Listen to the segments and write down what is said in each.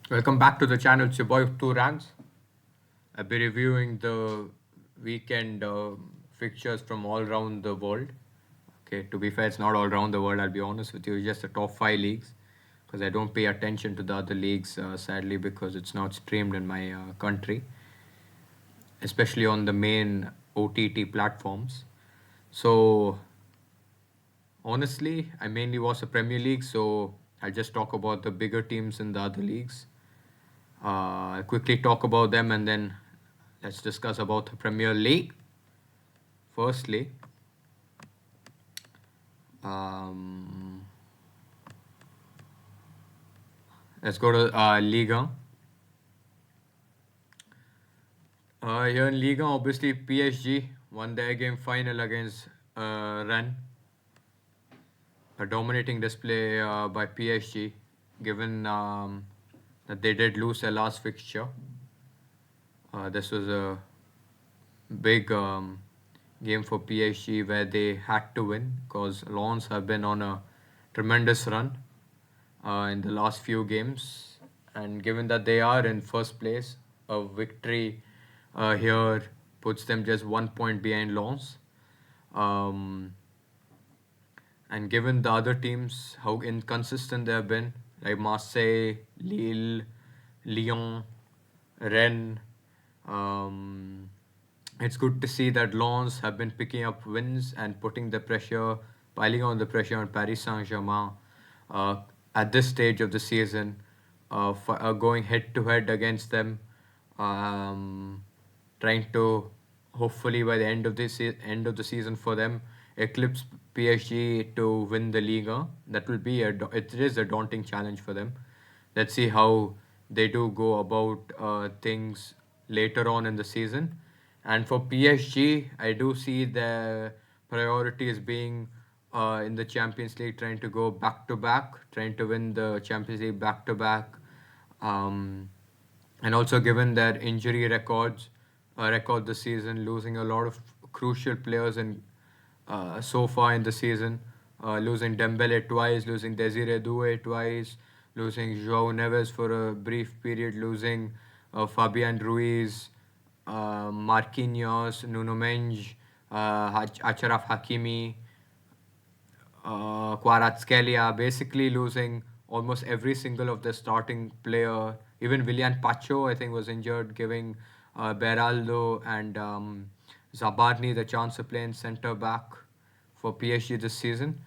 Welcome back to the channel. It's your boy Two Rans. I'll be reviewing the weekend fixtures from all around the world. Okay, to be fair, it's not all around the world. I'll be honest with you. It's just the top five leagues because I don't pay attention to the other leagues, sadly, because it's not streamed in my country, especially on the main OTT platforms. So honestly, I mainly watch the Premier League, so I'll just talk about the bigger teams in the other leagues. I'll quickly talk about them and then let's discuss about the Premier League. Firstly, um, let's go to Liga. Here in Liga, obviously PSG won their game final against Rennes. A dominating display by PSG, given that they did lose their last fixture. This was a big game for PSG where they had to win because Lens have been on a tremendous run in the last few games. And given that they are in first place, a victory here puts them just 1 point behind Lens. Um, and given the other teams, how inconsistent they have been, like Marseille, Lille, Lyon, Rennes, um, it's good to see that Lens have been picking up wins and putting the pressure, piling on the pressure on Paris Saint-Germain uh, at this stage of the season, going head to head against them, um, trying to hopefully by the end of end of the season for them eclipse PSG to win the Liga. That will be it is a daunting challenge for them. Let's see how they do go about things later on in the season. And for PSG, I do see the priorities being in the Champions League, trying to go back to back, trying to win the Champions League back to back. Um, and also given their injury record this season, losing a lot of crucial players in so far in the season, losing Dembele twice, losing Desire Doué twice, losing João Neves for a brief period, losing Fabian Ruiz, Marquinhos, Nuno Mendes, Achraf Hakimi, Kvaratskhelia, basically losing almost every single of the starting player. Even Willian Pacho, I think, was injured, giving Beraldo and Zabarni the chance to play in centre back for PSG this season.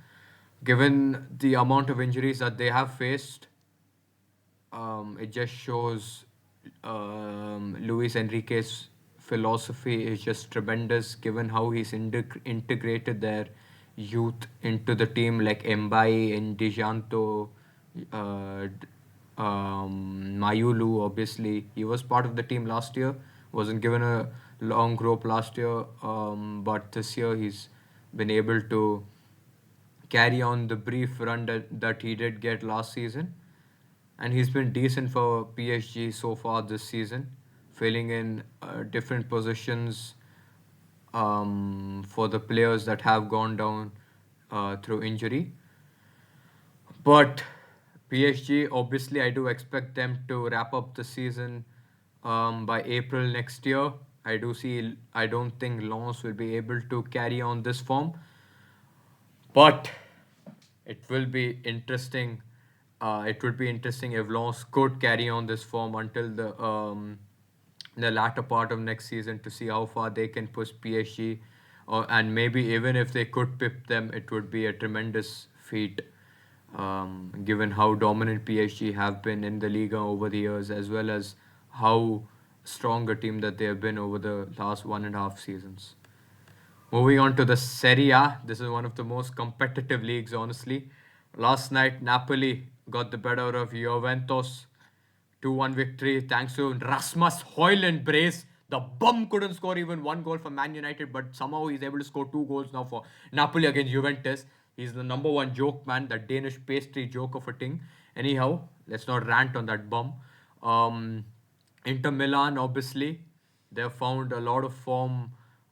Given the amount of injuries that they have faced, it just shows Luis Enrique's philosophy is just tremendous, given how he's integrated their youth into the team, like Mbai and Dijanto, Mayulu. Obviously, he was part of the team last year. Wasn't given a long rope last year, but this year he's been able to carry on the brief run that he did get last season, and he's been decent for PSG so far this season, filling in different positions for the players that have gone down through injury. But PSG, obviously, I do expect them to wrap up the season by April next year. I don't think Lens will be able to carry on this form, but it will be interesting. It would be interesting if Lens could carry on this form until the latter part of next season to see how far they can push PSG, and maybe even if they could pip them, it would be a tremendous feat, given how dominant PSG have been in the Liga over the years, as well as how strong a team that they have been over the last 1.5 seasons. Moving on to the Serie A, this is one of the most competitive leagues, honestly. Last night, Napoli got the better of Juventus. 2-1 victory thanks to Rasmus Højlund brace. The bum couldn't score even one goal for Man United, but somehow he's able to score 2 goals now for Napoli against Juventus. He's the number one joke man, that Danish pastry joke of a thing. Anyhow, let's not rant on that bum. Um, Inter Milan, obviously, they've found a lot of form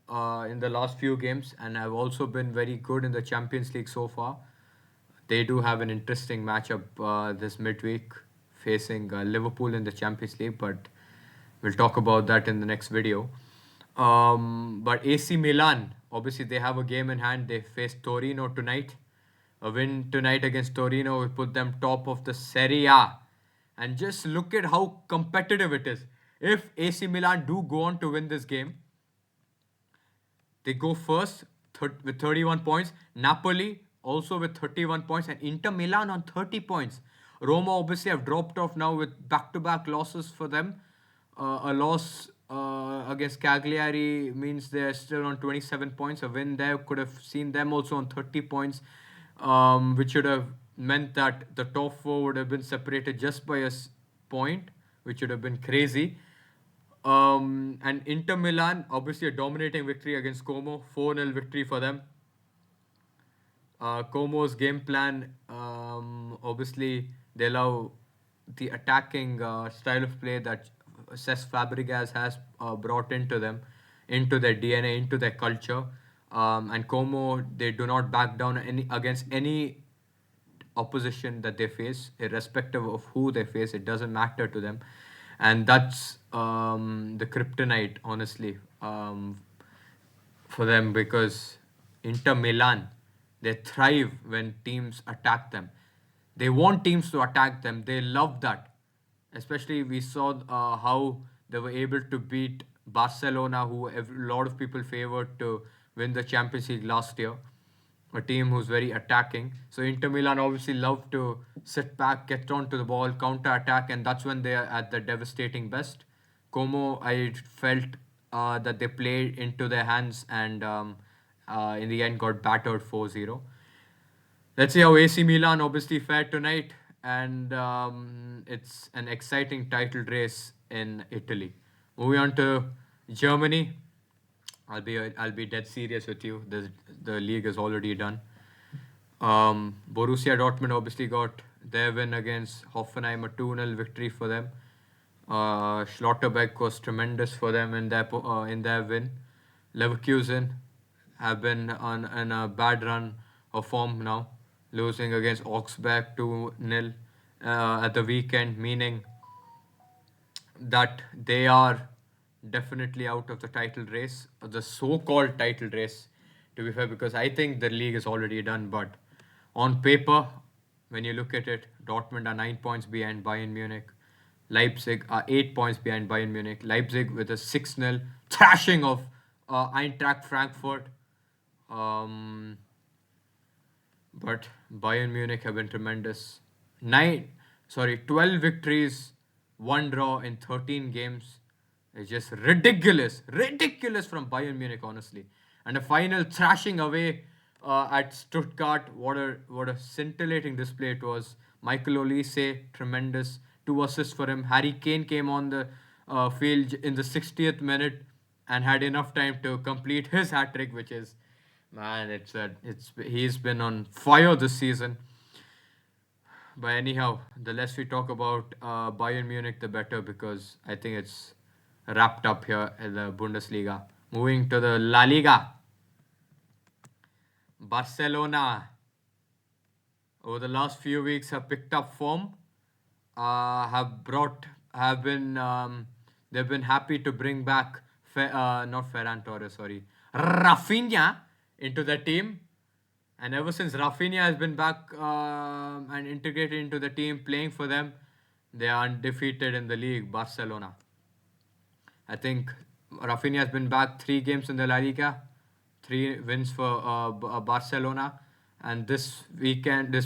in the last few games and have also been very good in the Champions League so far. They do have an interesting matchup this midweek facing Liverpool in the Champions League, but we'll talk about that in the next video. But AC Milan, obviously, they have a game in hand. They face Torino tonight. A win tonight against Torino will put them top of the Serie A. And just look at how competitive it is. If AC Milan do go on to win this game, they go first with 31 points. Napoli also with 31 points, and Inter Milan on 30 points. Roma obviously have dropped off now with back-to-back losses for them. A loss against Cagliari means they're still on 27 points. A win there could have seen them also on 30 points, which should have meant that the top four would have been separated just by a point, which would have been crazy. And Inter Milan, obviously a dominating victory against Como, 4-0 victory for them. Como's game plan, obviously, they allow the attacking style of play that Cesc Fabregas has brought into them, into their DNA, into their culture. And Como, they do not back down against any opposition that they face, irrespective of who they face. It doesn't matter to them, and that's the kryptonite, honestly, for them, because Inter Milan, they thrive when teams attack them. They want teams to attack them. They love that. Especially, we saw how they were able to beat Barcelona, who a lot of people favored to win the Champions League last year. A team who's very attacking. So Inter Milan obviously love to sit back, get onto the ball, counter attack, and that's when they are at their devastating best. Como, I felt that they played into their hands, and in the end got battered 4-0. Let's see how AC Milan obviously fared tonight, and it's an exciting title race in Italy. Moving on to Germany, I'll be dead serious with you. The league is already done. Borussia Dortmund obviously got their win against Hoffenheim, a 2-0 victory for them. Schlotterbeck was tremendous for them in their win. Leverkusen have been on a bad run of form now, losing against Augsburg 2-0 at the weekend, meaning that they are definitely out of the title race, the so-called title race, to be fair, because I think the league is already done. But on paper, when you look at it, Dortmund are 9 points behind Bayern Munich. Leipzig are 8 points behind Bayern Munich. Leipzig with a 6-0 thrashing of Eintracht Frankfurt. But Bayern Munich have been tremendous. 12 victories, 1 draw in 13 games. It's just ridiculous from Bayern Munich, honestly. And a final thrashing away at Stuttgart. What a scintillating display it was. Michael Olise, tremendous. 2 assists for him. Harry Kane came on the field in the 60th minute and had enough time to complete his hat trick, which is, man, he's been on fire this season. But anyhow, the less we talk about Bayern Munich, the better, because I think it's wrapped up here in the Bundesliga. Moving to the La Liga. Barcelona, over the last few weeks, have picked up form. They've been happy to bring back not Ferran Torres, sorry, Rafinha into the team. And ever since Rafinha has been back and integrated into the team, playing for them, they are undefeated in the league, Barcelona. I think Rafinha has been back 3 games in the La Liga, 3 wins for Barcelona. And this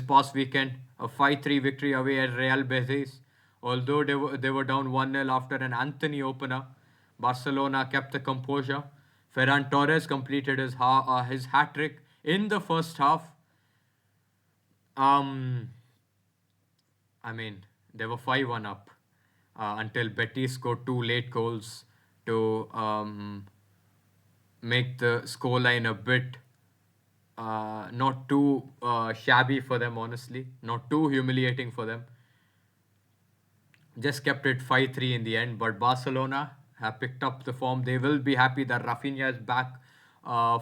past weekend, a 5-3 victory away at Real Betis. Although they were down 1-0 after an Anthony opener, Barcelona kept the composure. Ferran Torres completed his hat trick in the first half. I mean, they were 5-1 up until Betis scored 2 late goals to make the scoreline a bit not too shabby for them, honestly, not too humiliating for them. Just kept it 5-3 in the end, but Barcelona have picked up the form. They will be happy that Rafinha is back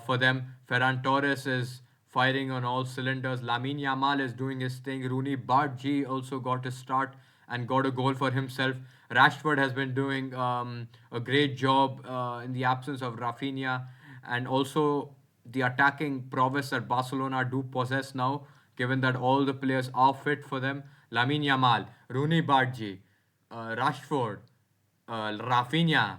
for them. Ferran Torres is firing on all cylinders. Lamine Yamal is doing his thing. Rooney Bargi also got his start and got a goal for himself. Rashford has been doing a great job in the absence of Rafinha, and also the attacking prowess that Barcelona do possess now, given that all the players are fit for them. Lamine Yamal, Rooney Bargi, Rashford, Rafinha,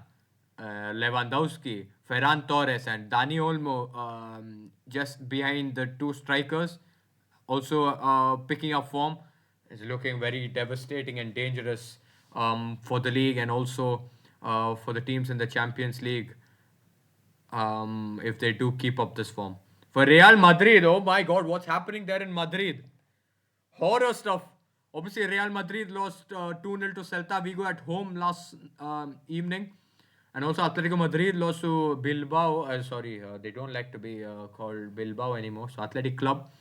Lewandowski, Ferran Torres, and Dani Olmo just behind the two strikers. Also picking up form is looking very devastating and dangerous for the league and also for the teams in the Champions League if they do keep up this form. For Real Madrid, oh my God, what's happening there in Madrid? Horror stuff. Obviously, Real Madrid lost 2-0 to Celta Vigo at home last evening. And also, Atletico Madrid lost to Bilbao. Sorry, they don't like to be called Bilbao anymore. So, Athletic Club.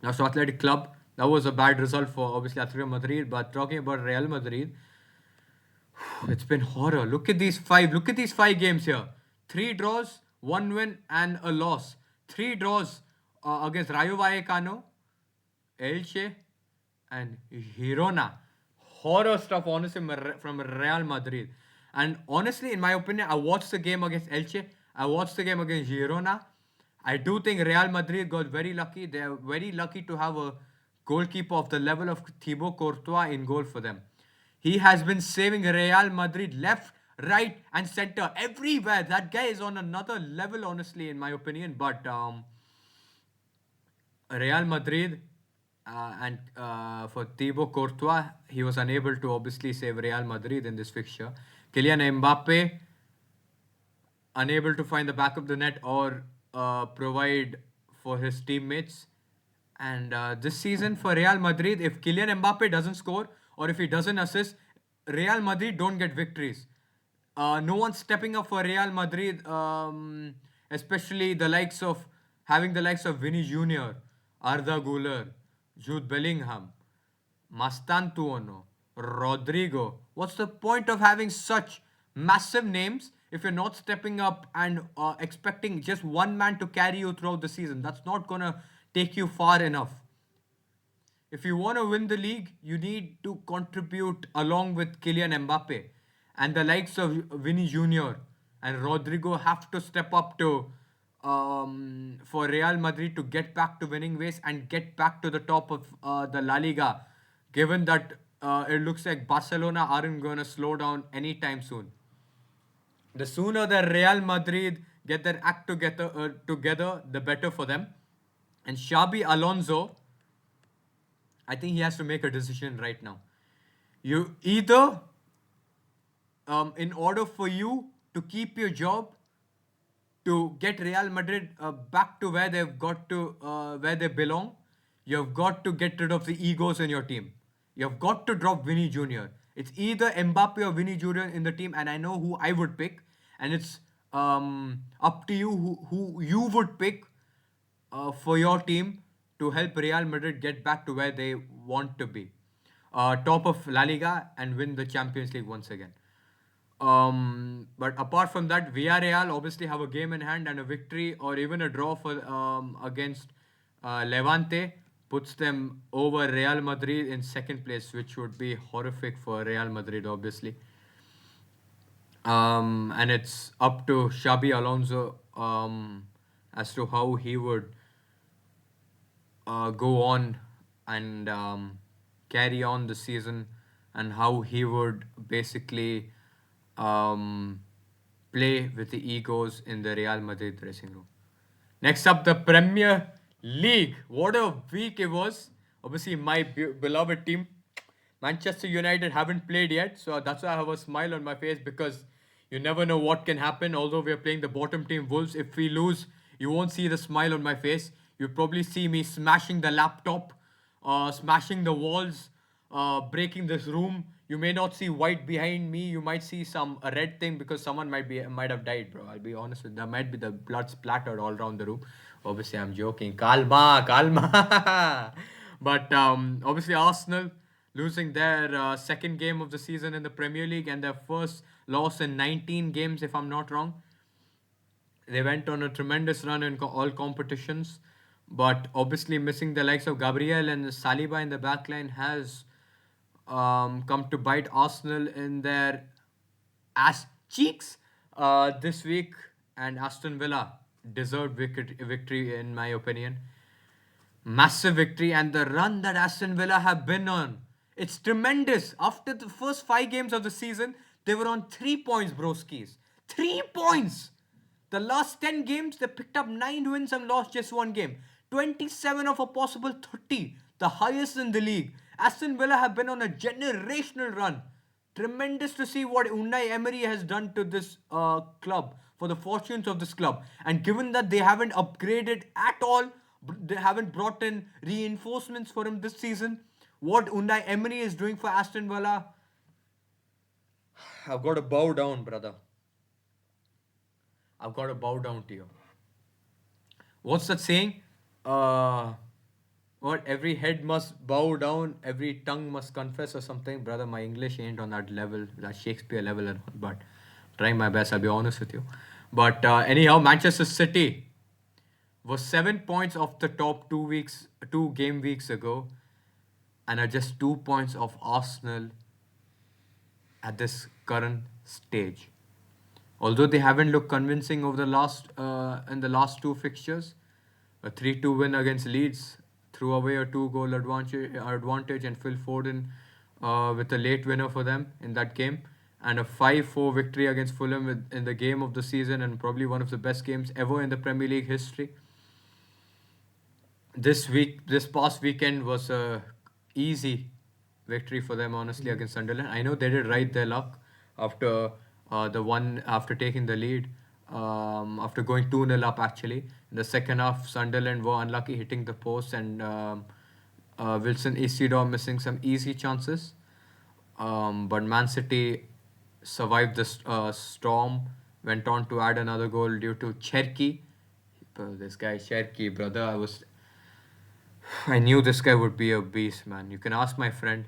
Lost to Athletic Club. That was a bad result for obviously Atletico Madrid. But talking about Real Madrid, it's been horror. Look at these five. Look at these five games here. Three draws, one win, and a loss. Three draws against Rayo Vallecano, Elche, and Girona. Horror stuff, honestly, from Real Madrid. And honestly, in my opinion, I watched the game against Elche. I watched the game against Girona. I do think Real Madrid got very lucky. They are very lucky to have a goalkeeper of the level of Thibaut Courtois in goal for them. He has been saving Real Madrid left, right, and center everywhere. That guy is on another level, honestly, in my opinion. But Real Madrid and for Thibaut Courtois, he was unable to obviously save Real Madrid in this fixture. Kylian Mbappe, unable to find the back of the net or provide for his teammates. And this season for Real Madrid, if Kylian Mbappe doesn't score or if he doesn't assist, Real Madrid don't get victories. No one's stepping up for Real Madrid, especially the likes of having the likes of Vinny Jr., Arda Güler, Jude Bellingham, Mastantuono, Rodrigo. What's the point of having such massive names if you're not stepping up and expecting just one man to carry you throughout the season? That's not gonna take you far enough. If you want to win the league, you need to contribute along with Kylian Mbappe. And the likes of Vinny Jr. and Rodrigo have to step up to for Real Madrid to get back to winning ways and get back to the top of the La Liga, given that it looks like Barcelona aren't going to slow down anytime soon. The sooner the Real Madrid get their act together, the better for them. And Xabi Alonso, I think he has to make a decision right now. You either, in order for you to keep your job, to get Real Madrid back to where they've got to, where they belong, you've got to get rid of the egos in your team. You've got to drop Vinny Jr. It's either Mbappe or Vinny Jr. in the team, and I know who I would pick, and it's up to you who you would pick for your team to help Real Madrid get back to where they want to be. Top of La Liga and win the Champions League once again. But apart from that, Villarreal obviously have a game in hand, and a victory or even a draw for against Levante puts them over Real Madrid in second place, which would be horrific for Real Madrid, obviously. And it's up to Xabi Alonso as to how he would go on and carry on the season and how he would basically play with the egos in the Real Madrid dressing room. Next up, the Premier League. What a week it was. Obviously, my beloved team, Manchester United, haven't played yet. So that's why I have a smile on my face, because you never know what can happen. Although we are playing the bottom team, Wolves, if we lose, you won't see the smile on my face. You probably see me smashing the laptop, smashing the walls, breaking this room. You may not see white behind me. You might see some a red thing because someone might have died, bro. I'll be honest with you. There might be the blood splattered all around the room. Obviously, I'm joking. Calma, calma. But obviously, Arsenal losing their second game of the season in the Premier League and their first loss in 19 games, if I'm not wrong. They went on a tremendous run in all competitions, but obviously missing the likes of Gabriel and Saliba in the backline has come to bite Arsenal in their ass cheeks this week, and Aston Villa deserved victory in my opinion. Massive victory, and the run that Aston Villa have been on, it's tremendous. After the first 5 games of the season, they were on 3 points, broskies. 3 points! The last 10 games, they picked up 9 wins and lost just 1 game. 27 of a possible 30, the highest in the league. Aston Villa have been on a generational run. Tremendous to see what Unai Emery has done to this club, for the fortunes of this club. And given that they haven't upgraded at all, they haven't brought in reinforcements for him this season, what Unai Emery is doing for Aston Villa, I've got to bow down, brother. I've got to bow down to you. What's that saying? Uh, what? Every head must bow down, every tongue must confess, or something. Brother, my English ain't on that level, that Shakespeare level, but trying my best, I'll be honest with you. But anyhow, Manchester City was 7 points off the top 2 game weeks ago, and are just 2 points of Arsenal at this current stage. Although they haven't looked convincing over the last in the last 2 fixtures, a 3-2 win against Leeds threw away a 2 goal advantage, and Phil Foden with a late winner for them in that game, and a 5-4 victory against Fulham in the game of the season, and probably one of the best games ever in the Premier League history. This past weekend was a easy victory for them, honestly, against Sunderland. I know they did ride their luck after after taking the lead, after going 2-0 up actually. In the second half, Sunderland were unlucky hitting the post, and Wilson Isidore missing some easy chances. But Man City survived the storm, went on to add another goal due to Cherki. This guy Cherki, brother, I knew this guy would be a beast, man. You can ask my friend.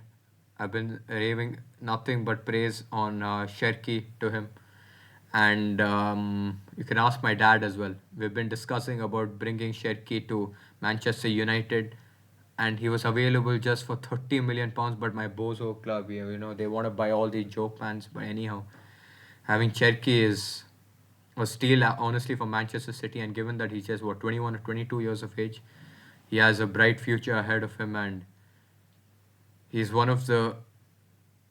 I've been raving nothing but praise on Cherki to him. And you can ask my dad as well. We've been discussing about bringing Cherki to Manchester United, and he was available just for 30 million pounds. But my bozo club, they want to buy all these joke fans. But anyhow, having Cherki is a steal, honestly, for Manchester City. And given that he's just 21 or 22 years of age, he has a bright future ahead of him, and he's one of the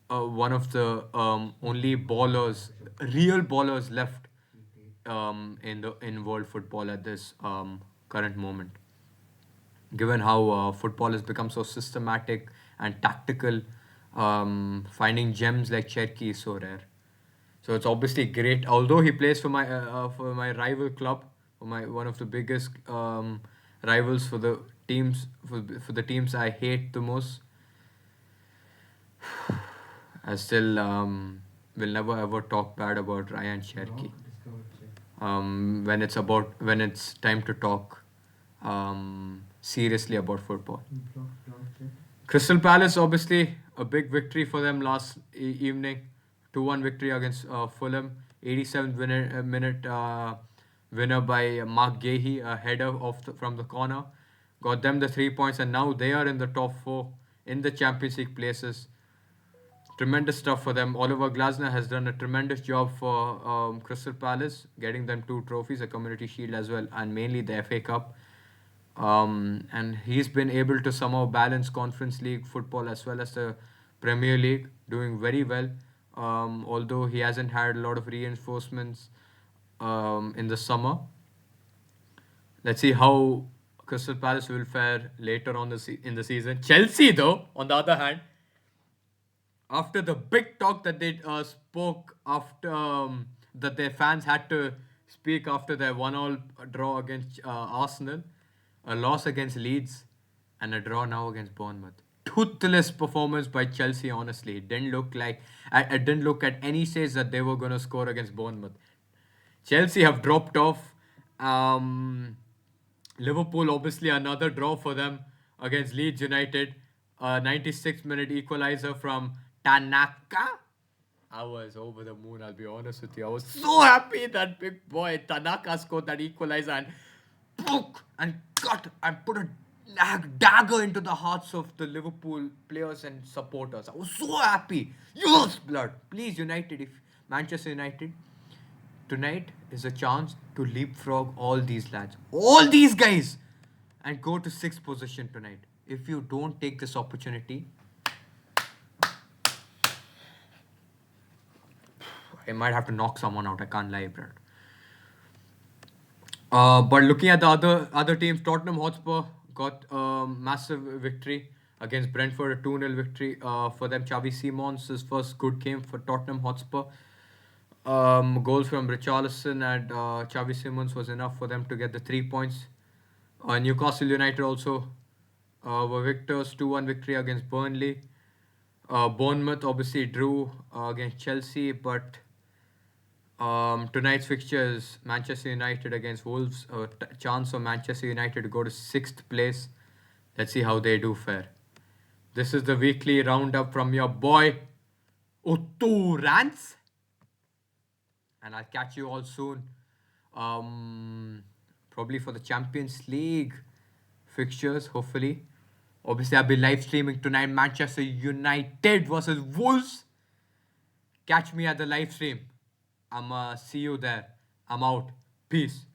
only real ballers left in world football at this current moment. Given how football has become so systematic and tactical, finding gems like Cherki is so rare. So it's obviously great. Although he plays for my rival club, for my one of the biggest rivals for the teams I hate the most, I still will never ever talk bad about Ryan Cherki. When it's time to talk seriously about football. Crystal Palace, obviously a big victory for them last evening. 2-1 victory against Fulham. 87th minute winner by Mark Gahey, a header from the corner. Got them the 3 points, and now they are in the top 4 in the Champions League places. Tremendous stuff for them. Oliver Glasner has done a tremendous job for Crystal Palace, getting them 2 trophies, a Community Shield as well, and mainly the FA Cup. And he's been able to somehow balance Conference League football as well as the Premier League, doing very well. Although he hasn't had a lot of reinforcements in the summer. Let's see how Crystal Palace will fare later on in the season. Chelsea, though, on the other hand, after the big talk that they spoke after that their fans had to speak after their 1-1 draw against Arsenal, a loss against Leeds, and a draw now against Bournemouth. Toothless performance by Chelsea, honestly. It didn't look like I didn't look at any stage that they were going to score against Bournemouth. Chelsea have dropped off. Liverpool, obviously, another draw for them against Leeds United. 96th-minute equalizer from Tanaka. I was over the moon, I'll be honest with you. I was so happy that big boy Tanaka scored that equalizer and cut and put a dagger into the hearts of the Liverpool players and supporters. I was so happy. Yes, blood. Please, United, if Manchester United, tonight is a chance to leapfrog all these lads, all these guys, and go to sixth position tonight. If you don't take this opportunity, I might have to knock someone out. I can't lie, bro. But looking at the other teams, Tottenham Hotspur got a massive victory against Brentford, a 2-0 victory for them. Xavi Simons' first good game for Tottenham Hotspur. Goals from Richarlison and Xavi Simons was enough for them to get the 3 points. Newcastle United also were victors, 2-1 victory against Burnley. Bournemouth obviously drew against Chelsea, but tonight's fixtures Manchester United against Wolves. Chance for Manchester United to go to sixth place. Let's see how they do fare. This is the weekly roundup from your boy Otto Rants, and I'll catch you all soon. Probably for the Champions League fixtures, hopefully. Obviously, I'll be live streaming tonight Manchester United versus Wolves. Catch me at the live stream. See you there. I'm out. Peace.